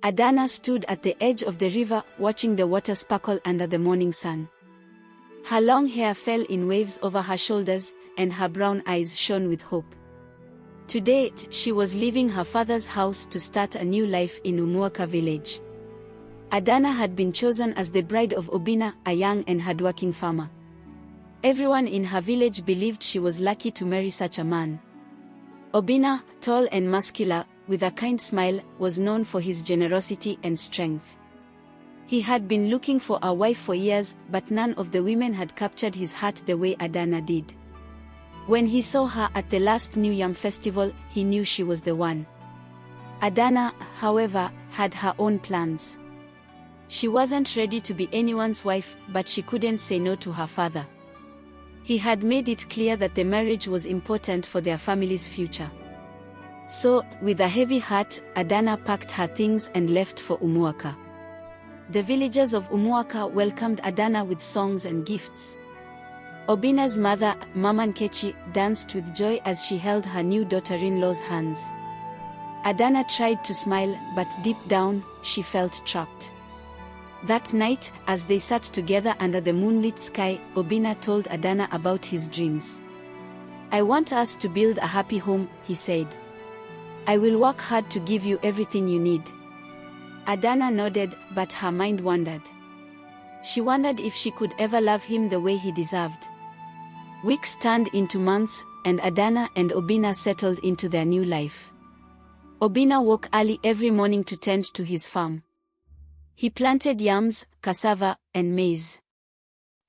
Adanna stood at the edge of the river, watching the water sparkle under the morning sun. Her long hair fell in waves over her shoulders, and her brown eyes shone with hope. Today, she was leaving her father's house to start a new life in Umuaka village. Adanna had been chosen as the bride of Obinna, a young and hardworking farmer. Everyone in her village believed she was lucky to marry such a man. Obinna, tall and muscular, with a kind smile, was known for his generosity and strength. He had been looking for a wife for years, but none of the women had captured his heart the way Adanna did. When he saw her at the last New Yam Festival, he knew she was the one. Adanna, however, had her own plans. She wasn't ready to be anyone's wife, but she couldn't say no to her father. He had made it clear that the marriage was important for their family's future. So, with a heavy heart, Adanna packed her things and left for Umuaka. The villagers of Umuaka welcomed Adanna with songs and gifts. Obinna's mother, Mama Nkechi, danced with joy as she held her new daughter-in-law's hands. Adanna tried to smile, but deep down, she felt trapped. That night, as they sat together under the moonlit sky, Obinna told Adanna about his dreams. "I want us to build a happy home," he said. "I will work hard to give you everything you need." Adanna nodded, but her mind wandered. She wondered if she could ever love him the way he deserved. Weeks turned into months, and Adanna and Obinna settled into their new life. Obinna woke early every morning to tend to his farm. He planted yams, cassava, and maize.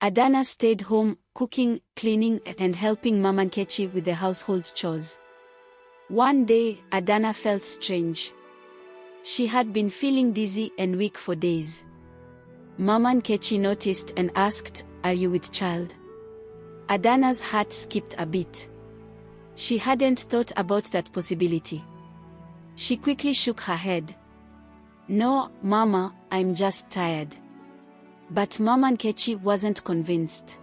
Adanna stayed home, cooking, cleaning, and helping Mama Nkechi with the household chores. One day, Adanna felt strange. She had been feeling dizzy and weak for days. Mama Nkechi noticed and asked, "Are you with child?" Adanna's heart skipped a beat. She hadn't thought about that possibility. She quickly shook her head. "No, Mama, I'm just tired." But Mama Nkechi wasn't convinced.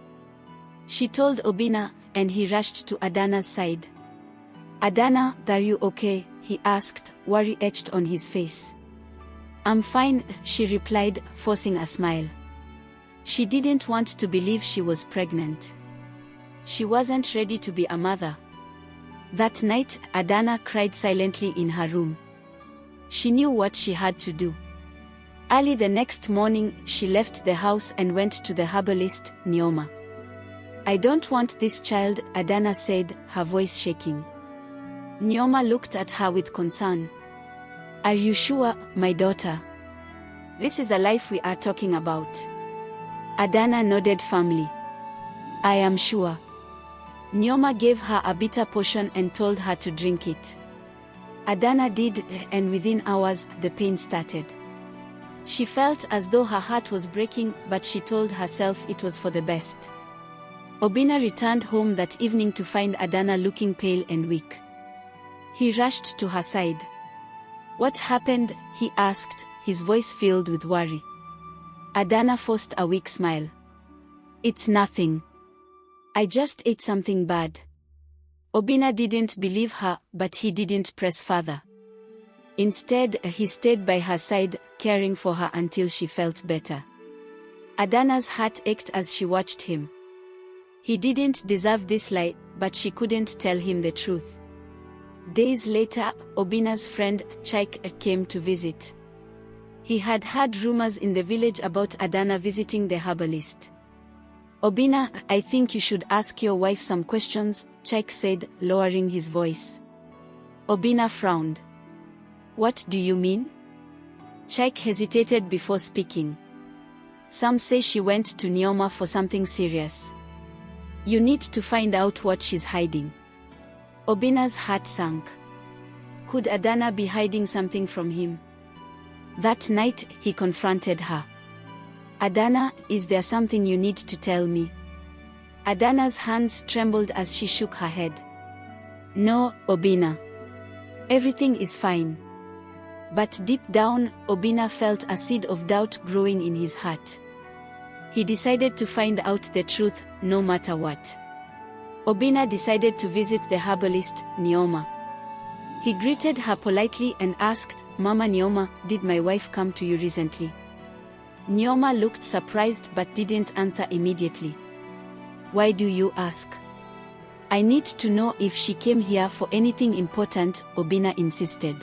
She told Obinna, and he rushed to Adanna's side. "Adanna, are you okay?" he asked, worry etched on his face. "I'm fine," she replied, forcing a smile. She didn't want to believe she was pregnant. She wasn't ready to be a mother. That night, Adanna cried silently in her room. She knew what she had to do. Early the next morning, she left the house and went to the herbalist, Neoma. "I don't want this child," Adanna said, her voice shaking. Neoma looked at her with concern. "Are you sure, my daughter? This is a life we are talking about." Adanna nodded firmly. "I am sure." Neoma gave her a bitter potion and told her to drink it. Adanna did, and within hours, the pain started. She felt as though her heart was breaking, but she told herself it was for the best. Obinna returned home that evening to find Adanna looking pale and weak. He rushed to her side. "What happened?" he asked, his voice filled with worry. Adanna forced a weak smile. "It's nothing. I just ate something bad." Obinna didn't believe her, but he didn't press further. Instead, he stayed by her side, caring for her until she felt better. Adanna's heart ached as she watched him. He didn't deserve this lie, but she couldn't tell him the truth. Days later, Obinna's friend, Chaik, came to visit. He had heard rumors in the village about Adanna visiting the herbalist. "Obinna, I think you should ask your wife some questions," Chaik said, lowering his voice. Obinna frowned. "What do you mean?" Chaik hesitated before speaking. "Some say she went to Neoma for something serious. You need to find out what she's hiding." Obinna's heart sank. Could Adanna be hiding something from him? That night, he confronted her. "Adanna, is there something you need to tell me?" Adanna's hands trembled as she shook her head. "No, Obinna. Everything is fine." But deep down, Obinna felt a seed of doubt growing in his heart. He decided to find out the truth, no matter what. Obinna decided to visit the herbalist, Neoma. He greeted her politely and asked, "Mama Neoma, did my wife come to you recently?" Neoma looked surprised but didn't answer immediately. "Why do you ask?" "I need to know if she came here for anything important," Obinna insisted.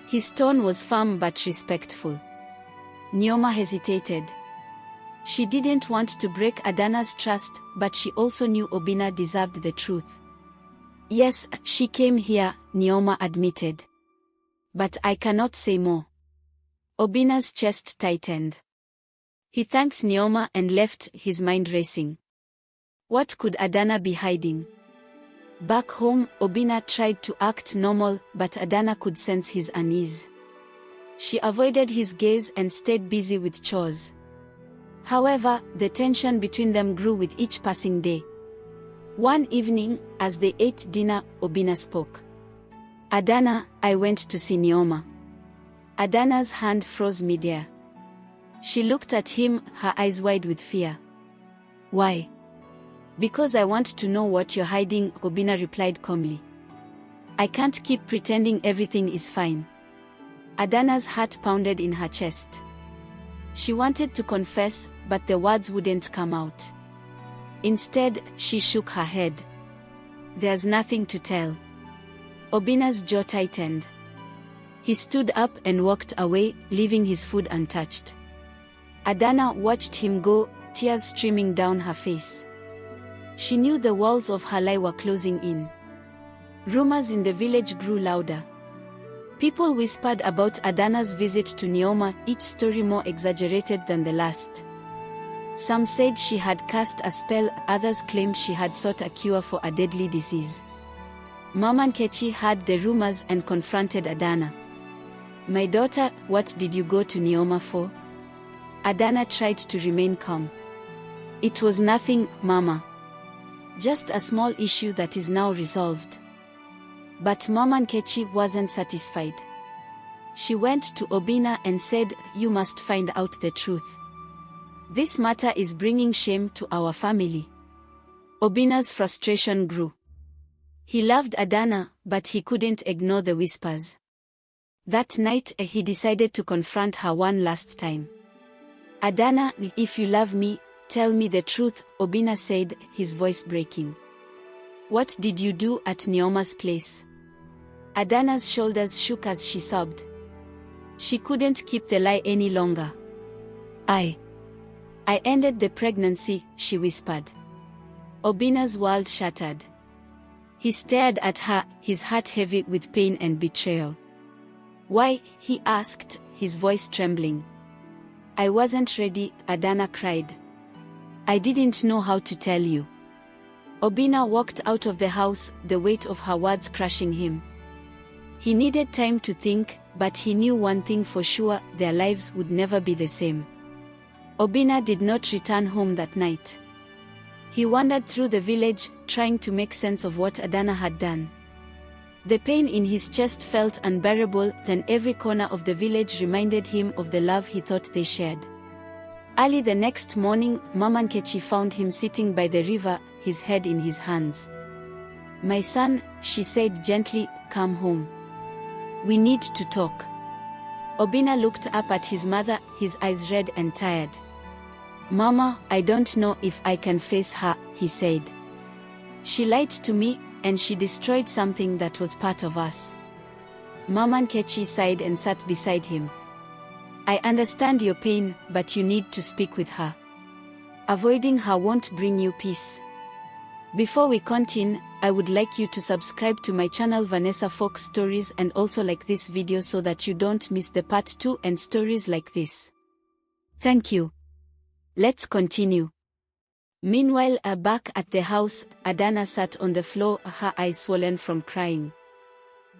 His tone was firm but respectful. Neoma hesitated. She didn't want to break Adanna's trust, but she also knew Obinna deserved the truth. "Yes, she came here," Neoma admitted. "But I cannot say more." Obinna's chest tightened. He thanked Neoma and left, his mind racing. What could Adanna be hiding? Back home, Obinna tried to act normal, but Adanna could sense his unease. She avoided his gaze and stayed busy with chores. However, the tension between them grew with each passing day. One evening, as they ate dinner, Obinna spoke. "Adanna, I went to see Neoma." Adanna's hand froze midair. She looked at him, her eyes wide with fear. "Why?" "Because I want to know what you're hiding," Obinna replied calmly. "I can't keep pretending everything is fine." Adanna's heart pounded in her chest. She wanted to confess, but the words wouldn't come out. Instead, she shook her head. "There's nothing to tell." Obinna's jaw tightened. He stood up and walked away, leaving his food untouched. Adanna watched him go, tears streaming down her face. She knew the walls of her lie were closing in. Rumors in the village grew louder. People whispered about Adanna's visit to Neoma, each story more exaggerated than the last. Some said she had cast a spell, others claimed she had sought a cure for a deadly disease. Mama Nkechi heard the rumors and confronted Adanna. "My daughter, what did you go to Neoma for?" Adanna tried to remain calm. "It was nothing, Mama. Just a small issue that is now resolved." But Mama Nkechi wasn't satisfied. She went to Obinna and said, "You must find out the truth. This matter is bringing shame to our family." Obinna's frustration grew. He loved Adanna, but he couldn't ignore the whispers. That night, he decided to confront her one last time. "Adanna, if you love me, tell me the truth," Obinna said, his voice breaking. "What did you do at Neoma's place?" Adanna's shoulders shook as she sobbed. She couldn't keep the lie any longer. I ended the pregnancy," she whispered. Obinna's world shattered. He stared at her, his heart heavy with pain and betrayal. "Why?" he asked, his voice trembling. "I wasn't ready," Adanna cried. "I didn't know how to tell you." Obinna walked out of the house, the weight of her words crushing him. He needed time to think, but he knew one thing for sure, their lives would never be the same. Obinna did not return home that night. He wandered through the village, trying to make sense of what Adanna had done. The pain in his chest felt unbearable, then every corner of the village reminded him of the love he thought they shared. Early the next morning, Mama Nkechi found him sitting by the river, his head in his hands. "My son," she said gently, "come home. We need to talk." Obinna looked up at his mother, his eyes red and tired. "Mama, I don't know if I can face her," he said. "She lied to me, and she destroyed something that was part of us." Mama Nkechi sighed and sat beside him. "I understand your pain, but you need to speak with her. Avoiding her won't bring you peace." Before we continue, I would like you to subscribe to my channel Vanessa Folk Stories and also like this video so that you don't miss the part 2 and stories like this. Thank you. Let's continue. Meanwhile, back at the house, Adanna sat on the floor, her eyes swollen from crying.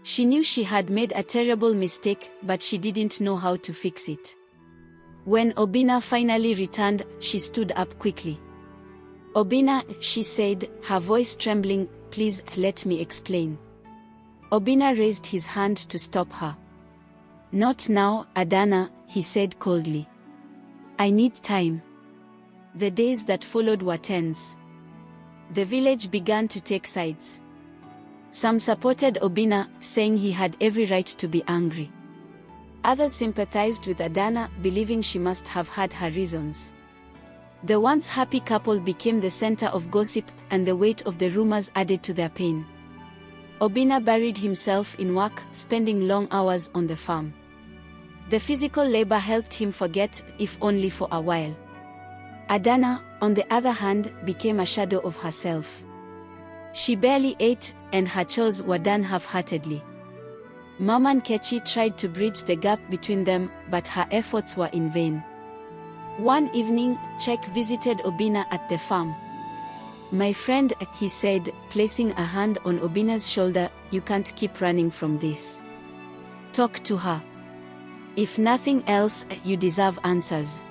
She knew she had made a terrible mistake, but she didn't know how to fix it. When Obinna finally returned, she stood up quickly. "Obinna," she said, her voice trembling, "please, let me explain." Obinna raised his hand to stop her. "Not now, Adanna," he said coldly. "I need time." The days that followed were tense. The village began to take sides. Some supported Obinna, saying he had every right to be angry. Others sympathized with Adanna, believing she must have had her reasons. The once happy couple became the center of gossip, and the weight of the rumors added to their pain. Obinna buried himself in work, spending long hours on the farm. The physical labor helped him forget, if only for a while. Adanna, on the other hand, became a shadow of herself. She barely ate, and her chores were done half-heartedly. Mama Nkechi tried to bridge the gap between them, but her efforts were in vain. One evening, Chek visited Obinna at the farm. "My friend," he said, placing a hand on Obinna's shoulder, "you can't keep running from this. Talk to her. If nothing else, you deserve answers."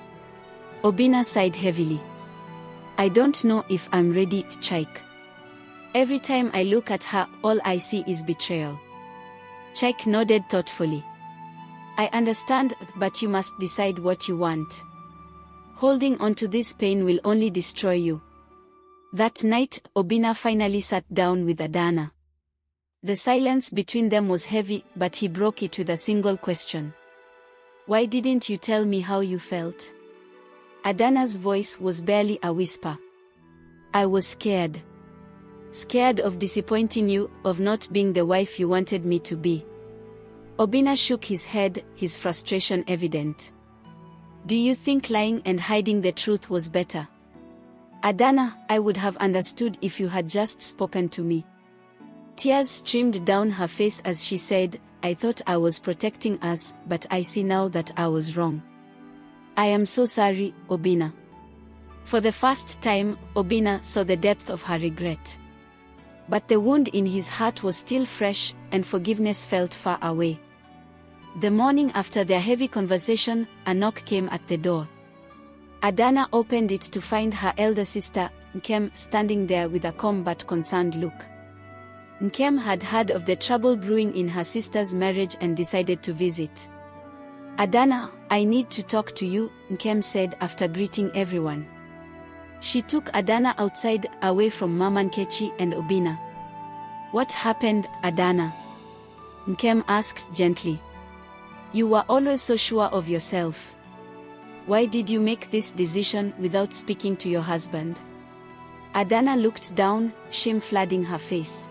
Obinna sighed heavily. "I don't know if I'm ready, Chek. Every time I look at her, all I see is betrayal." Chek nodded thoughtfully. "I understand, but you must decide what you want. Holding on to this pain will only destroy you." That night, Obinna finally sat down with Adanna. The silence between them was heavy, but he broke it with a single question. "Why didn't you tell me how you felt?" Adanna's voice was barely a whisper. "I was scared. Scared of disappointing you, of not being the wife you wanted me to be." Obinna shook his head, his frustration evident. "Do you think lying and hiding the truth was better?" "Adanna, I would have understood if you had just spoken to me." Tears streamed down her face as she said, "I thought I was protecting us, but I see now that I was wrong. I am so sorry, Obinna." For the first time, Obinna saw the depth of her regret. But the wound in his heart was still fresh, and forgiveness felt far away. The morning after their heavy conversation, a knock came at the door. Adanna opened it to find her elder sister, Nkem, standing there with a calm but concerned look. Nkem had heard of the trouble brewing in her sister's marriage and decided to visit. "Adanna, I need to talk to you," Nkem said after greeting everyone. She took Adanna outside, away from Mama Nkechi and Obinna. "What happened, Adanna?" Nkem asked gently. "You were always so sure of yourself. Why did you make this decision without speaking to your husband?" Adanna looked down, shame flooding her face.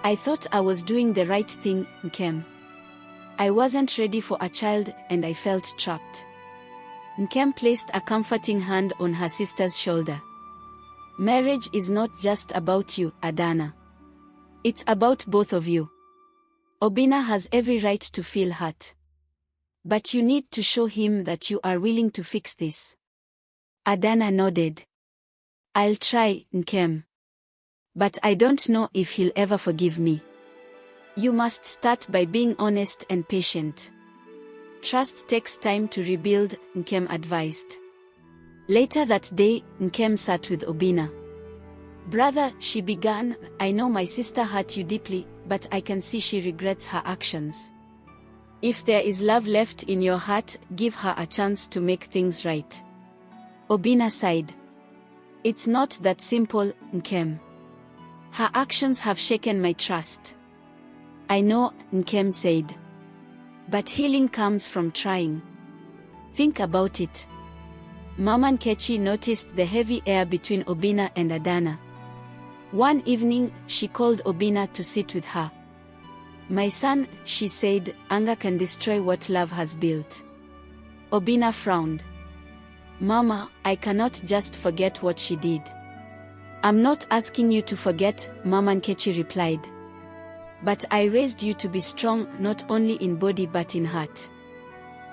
"I thought I was doing the right thing, Nkem. I wasn't ready for a child, and I felt trapped." Nkem placed a comforting hand on her sister's shoulder. "Marriage is not just about you, Adanna. It's about both of you. Obinna has every right to feel hurt. But you need to show him that you are willing to fix this." Adanna nodded. "I'll try, Nkem. But I don't know if he'll ever forgive me." "You must start by being honest and patient. Trust takes time to rebuild," Nkem advised. Later that day, Nkem sat with Obinna. "Brother," she began, "I know my sister hurt you deeply, but I can see she regrets her actions. If there is love left in your heart, give her a chance to make things right." Obinna sighed. "It's not that simple, Nkem. Her actions have shaken my trust." "I know," Nkem said. "But healing comes from trying. Think about it." Mama Nkechi noticed the heavy air between Obinna and Adanna. One evening, she called Obinna to sit with her. "My son," she said, "anger can destroy what love has built." Obinna frowned. "Mama, I cannot just forget what she did." "I'm not asking you to forget," Mama Nkechi replied. "But I raised you to be strong, not only in body but in heart.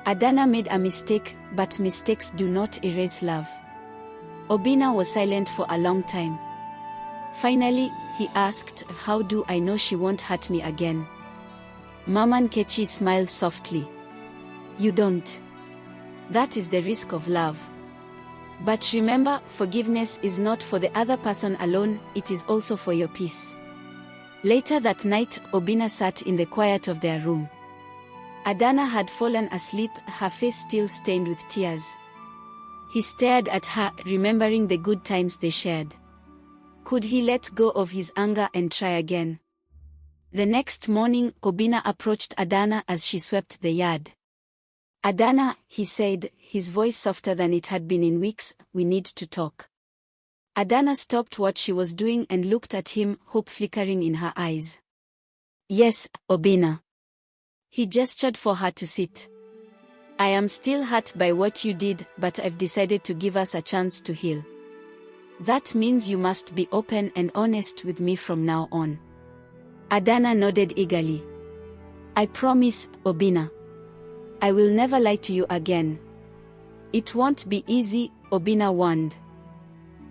Adanna made a mistake, but mistakes do not erase love." Obinna was silent for a long time. Finally, he asked, "How do I know she won't hurt me again?" Mama Nkechi smiled softly. "You don't. That is the risk of love. But remember, forgiveness is not for the other person alone, it is also for your peace." Later that night, Obinna sat in the quiet of their room. Adanna had fallen asleep, her face still stained with tears. He stared at her, remembering the good times they shared. Could he let go of his anger and try again? The next morning, Obinna approached Adanna as she swept the yard. "Adanna," he said, his voice softer than it had been in weeks, "we need to talk." Adanna stopped what she was doing and looked at him, hope flickering in her eyes. "Yes, Obinna." He gestured for her to sit. "I am still hurt by what you did, but I've decided to give us a chance to heal. That means you must be open and honest with me from now on." Adanna nodded eagerly. "I promise, Obinna. I will never lie to you again." "It won't be easy," Obinna warned.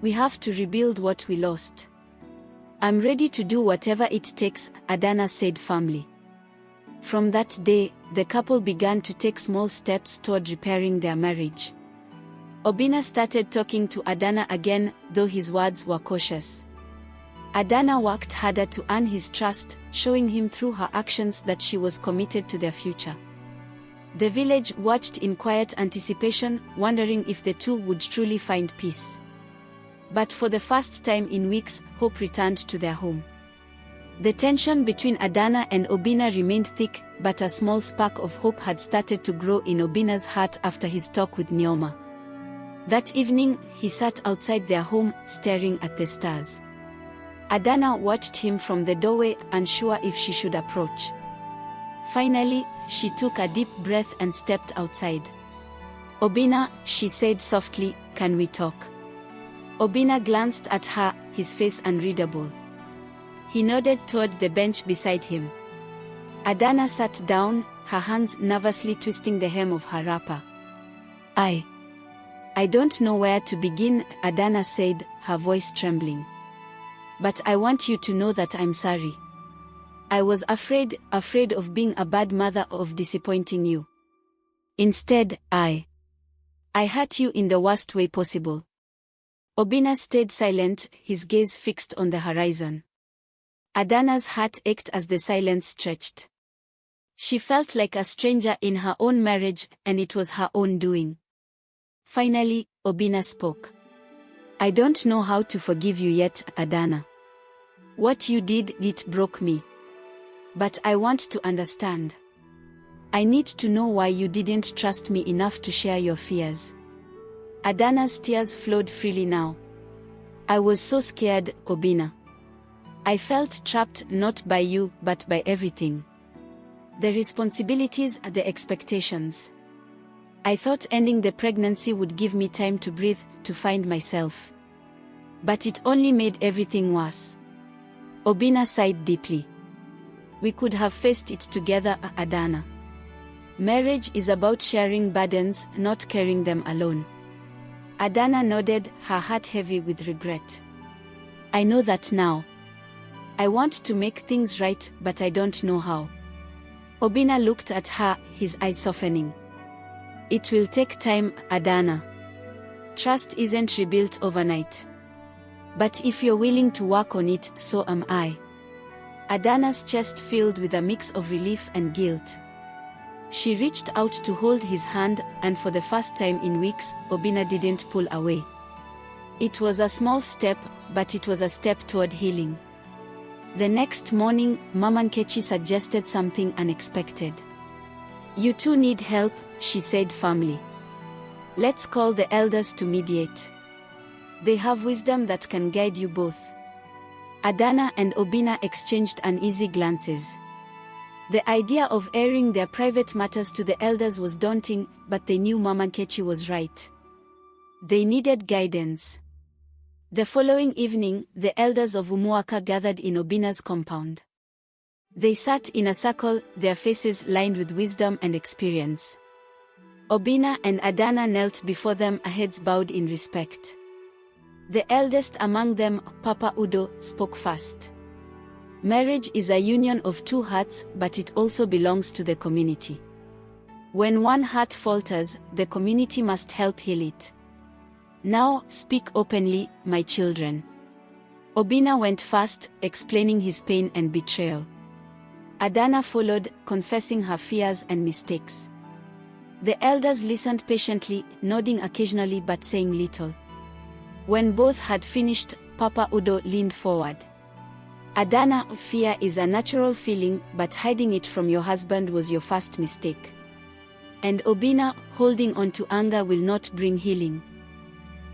"We have to rebuild what we lost." "I'm ready to do whatever it takes," Adanna said firmly. From that day, the couple began to take small steps toward repairing their marriage. Obinna started talking to Adanna again, though his words were cautious. Adanna worked harder to earn his trust, showing him through her actions that she was committed to their future. The village watched in quiet anticipation, wondering if the two would truly find peace. But for the first time in weeks, hope returned to their home. The tension between Adanna and Obinna remained thick, but a small spark of hope had started to grow in Obinna's heart after his talk with Neoma. That evening, he sat outside their home, staring at the stars. Adanna watched him from the doorway, unsure if she should approach. Finally, she took a deep breath and stepped outside. "Obinna," she said softly, "can we talk?" Obinna glanced at her, his face unreadable. He nodded toward the bench beside him. Adanna sat down, her hands nervously twisting the hem of her wrapper. I don't know where to begin," Adanna said, her voice trembling. "But I want you to know that I'm sorry. I was afraid of being a bad mother, of disappointing you. Instead, I hurt you in the worst way possible." Obinna stayed silent, his gaze fixed on the horizon. Adanna's heart ached as the silence stretched. She felt like a stranger in her own marriage, and it was her own doing. Finally, Obinna spoke. "I don't know how to forgive you yet, Adanna. What you did, it broke me. But I want to understand. I need to know why you didn't trust me enough to share your fears." Adanna's tears flowed freely now. "I was so scared, Obinna. I felt trapped, not by you, but by everything. The responsibilities, the expectations. I thought ending the pregnancy would give me time to breathe, to find myself. But it only made everything worse." Obinna sighed deeply. "We could have faced it together, Adanna. Marriage is about sharing burdens, not carrying them alone." Adanna nodded, her heart heavy with regret. "I know that now. I want to make things right, but I don't know how." Obinna looked at her, his eyes softening. "It will take time, Adanna. Trust isn't rebuilt overnight. But if you're willing to work on it, so am I." Adanna's chest filled with a mix of relief and guilt. She reached out to hold his hand, and for the first time in weeks, Obinna didn't pull away. It was a small step, but it was a step toward healing. The next morning, Mama Nkechi suggested something unexpected. "You two need help," she said firmly. "Let's call the elders to mediate. They have wisdom that can guide you both." Adanna and Obinna exchanged uneasy glances. The idea of airing their private matters to the elders was daunting, but they knew Mama Nkechi was right. They needed guidance. The following evening, the elders of Umuaka gathered in Obinna's compound. They sat in a circle, their faces lined with wisdom and experience. Obinna and Adanna knelt before them, heads bowed in respect. The eldest among them, Papa Udo, spoke first. "Marriage is a union of two hearts, but it also belongs to the community. When one heart falters, the community must help heal it. Now, speak openly, my children." Obinna went first, explaining his pain and betrayal. Adanna followed, confessing her fears and mistakes. The elders listened patiently, nodding occasionally but saying little. When both had finished, Papa Udo leaned forward. Adanna, fear is a natural feeling, but hiding it from your husband was your first mistake. And Obinna, holding on to anger will not bring healing.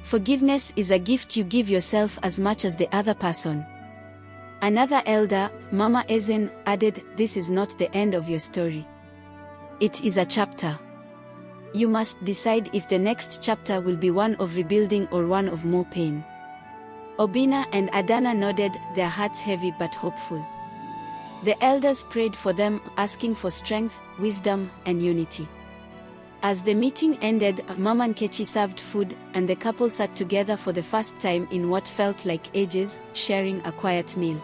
Forgiveness is a gift you give yourself as much as the other person. Another elder, Mama Ezen, added, "This is not the end of your story. It is a chapter. You must decide if the next chapter will be one of rebuilding or one of more pain." Obinna and Adanna nodded, their hearts heavy but hopeful. The elders prayed for them, asking for strength, wisdom, and unity. As the meeting ended, Mama Nkechi served food, and the couple sat together for the first time in what felt like ages, sharing a quiet meal.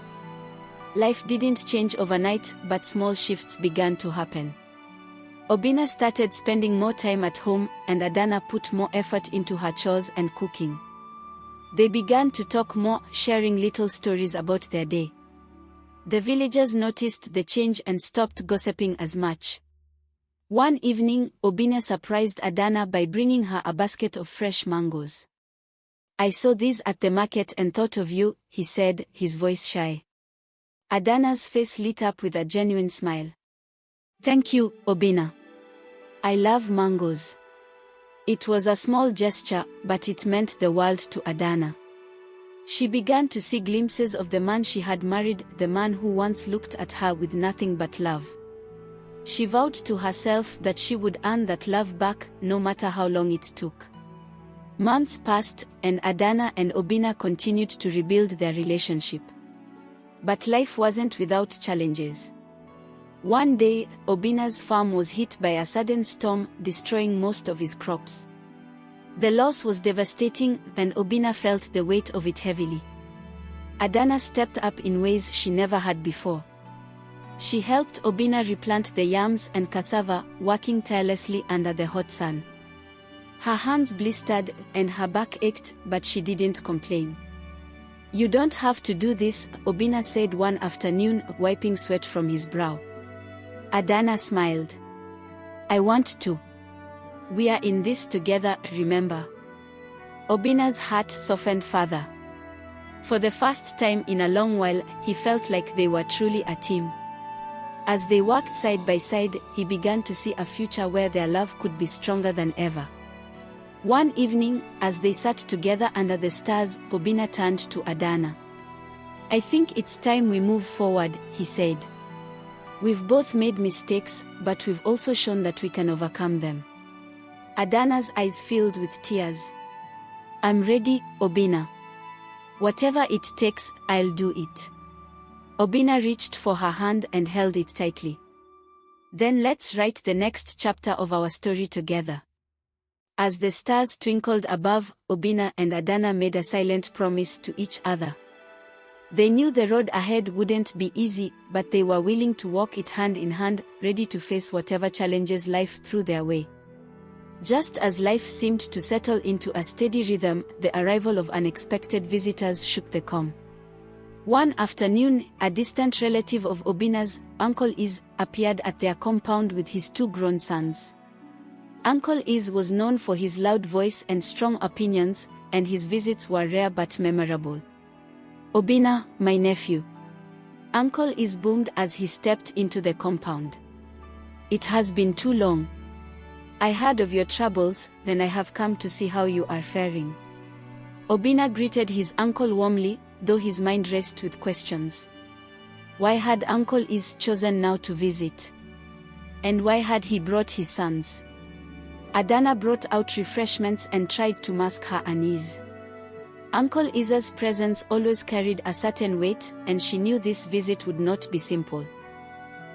Life didn't change overnight, but small shifts began to happen. Obinna started spending more time at home, and Adanna put more effort into her chores and cooking. They began to talk more, sharing little stories about their day. The villagers noticed the change and stopped gossiping as much. One evening, Obinna surprised Adanna by bringing her a basket of fresh mangoes. "I saw these at the market and thought of you," he said, his voice shy. Adanna's face lit up with a genuine smile. "Thank you, Obinna. I love mangoes." It was a small gesture, but it meant the world to Adanna. She began to see glimpses of the man she had married, the man who once looked at her with nothing but love. She vowed to herself that she would earn that love back, no matter how long it took. Months passed, and Adanna and Obinna continued to rebuild their relationship. But life wasn't without challenges. One day, Obinna's farm was hit by a sudden storm, destroying most of his crops. The loss was devastating, and Obinna felt the weight of it heavily. Adanna stepped up in ways she never had before. She helped Obinna replant the yams and cassava, working tirelessly under the hot sun. Her hands blistered, and her back ached, but she didn't complain. "You don't have to do this," Obinna said one afternoon, wiping sweat from his brow. Adanna smiled. "I want to. We are in this together, remember?" Obinna's heart softened further. For the first time in a long while, he felt like they were truly a team. As they worked side by side, he began to see a future where their love could be stronger than ever. One evening, as they sat together under the stars, Obinna turned to Adanna. "I think it's time we move forward," he said. "We've both made mistakes, but we've also shown that we can overcome them." Adanna's eyes filled with tears. "I'm ready, Obinna. Whatever it takes, I'll do it." Obinna reached for her hand and held it tightly. "Then let's write the next chapter of our story together." As the stars twinkled above, Obinna and Adanna made a silent promise to each other. They knew the road ahead wouldn't be easy, but they were willing to walk it hand in hand, ready to face whatever challenges life threw their way. Just as life seemed to settle into a steady rhythm, the arrival of unexpected visitors shook the calm. One afternoon, a distant relative of Obinna's, Uncle Iz, appeared at their compound with his two grown sons. Uncle Iz was known for his loud voice and strong opinions, and his visits were rare but memorable. "Obinna, my nephew." Uncle Iz boomed as he stepped into the compound. "It has been too long. I heard of your troubles, then I have come to see how you are faring." Obinna greeted his uncle warmly, though his mind raced with questions. Why had Uncle Iz chosen now to visit? And why had he brought his sons? Adanna brought out refreshments and tried to mask her unease. Uncle Iz's presence always carried a certain weight, and she knew this visit would not be simple.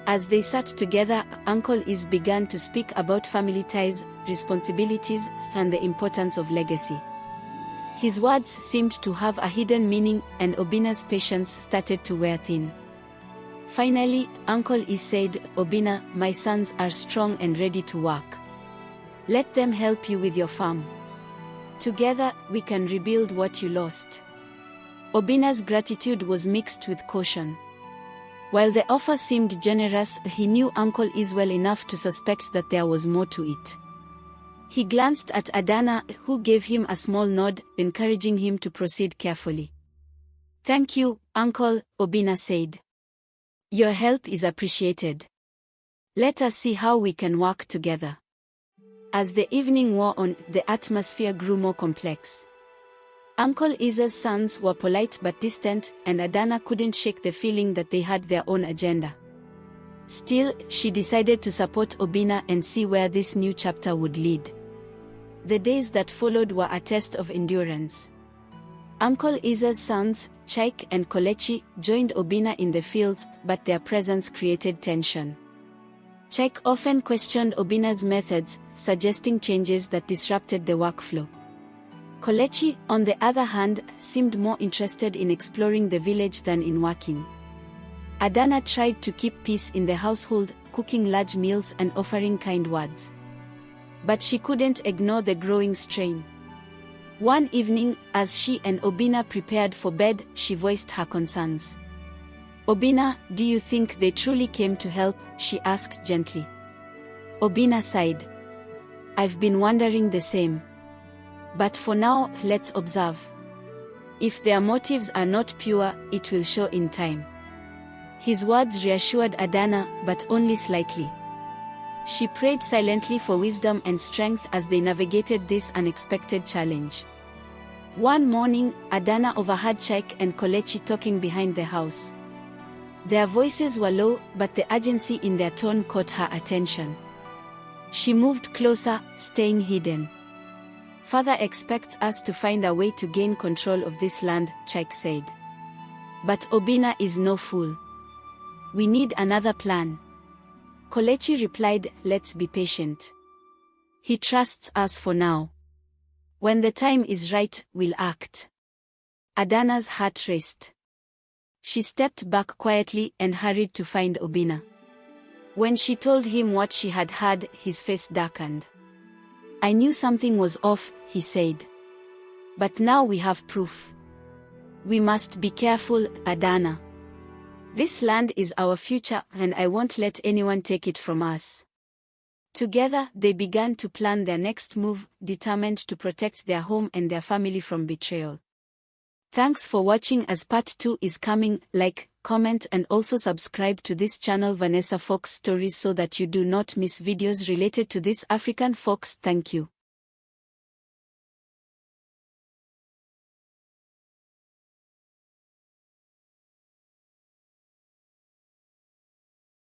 As they sat together, Uncle Iz began to speak about family ties, responsibilities, and the importance of legacy. His words seemed to have a hidden meaning, and Obinna's patience started to wear thin. Finally, Uncle Iz said, "Obinna, my sons are strong and ready to work. Let them help you with your farm. Together, we can rebuild what you lost." Obinna's gratitude was mixed with caution. While the offer seemed generous, he knew Uncle Iz well enough to suspect that there was more to it. He glanced at Adanna, who gave him a small nod, encouraging him to proceed carefully. "Thank you, Uncle, Obinna said. Your help is appreciated. Let us see how we can work together. As the evening wore on, the atmosphere grew more complex. Uncle Isa's sons were polite but distant, and Adanna couldn't shake the feeling that they had their own agenda. Still, she decided to support Obinna and see where this new chapter would lead. The days that followed were a test of endurance. Uncle Isa's sons, Chaik and Kolechi, joined Obinna in the fields, but their presence created tension. Chaik often questioned Obinna's methods, suggesting changes that disrupted the workflow. Kolechi, on the other hand, seemed more interested in exploring the village than in working. Adanna tried to keep peace in the household, cooking large meals and offering kind words. But she couldn't ignore the growing strain. One evening, as she and Obinna prepared for bed, she voiced her concerns. Obinna, do you think they truly came to help? She asked gently. Obinna sighed. I've been wondering the same. But for now, let's observe. If their motives are not pure, it will show in time. His words reassured Adanna, but only slightly. She prayed silently for wisdom and strength as they navigated this unexpected challenge. One morning, Adanna overheard Chaik and Kolechi talking behind the house. Their voices were low, but the urgency in their tone caught her attention. She moved closer, staying hidden. Father expects us to find a way to gain control of this land, Chaik said. But Obinna is no fool. We need another plan. Kolechi replied, let's be patient. He trusts us for now. When the time is right, we'll act. Adanna's heart raced. She stepped back quietly and hurried to find Obinna. When she told him what she had heard, his face darkened. I knew something was off, he said. But now we have proof. We must be careful, Adanna. This land is our future, and I won't let anyone take it from us. Together, they began to plan their next move, determined to protect their home and their family from betrayal. Thanks for watching. As part 2 is coming, like, comment and also subscribe to this channel Vanessa Folk Stories so that you do not miss videos related to this African folks. Thank you.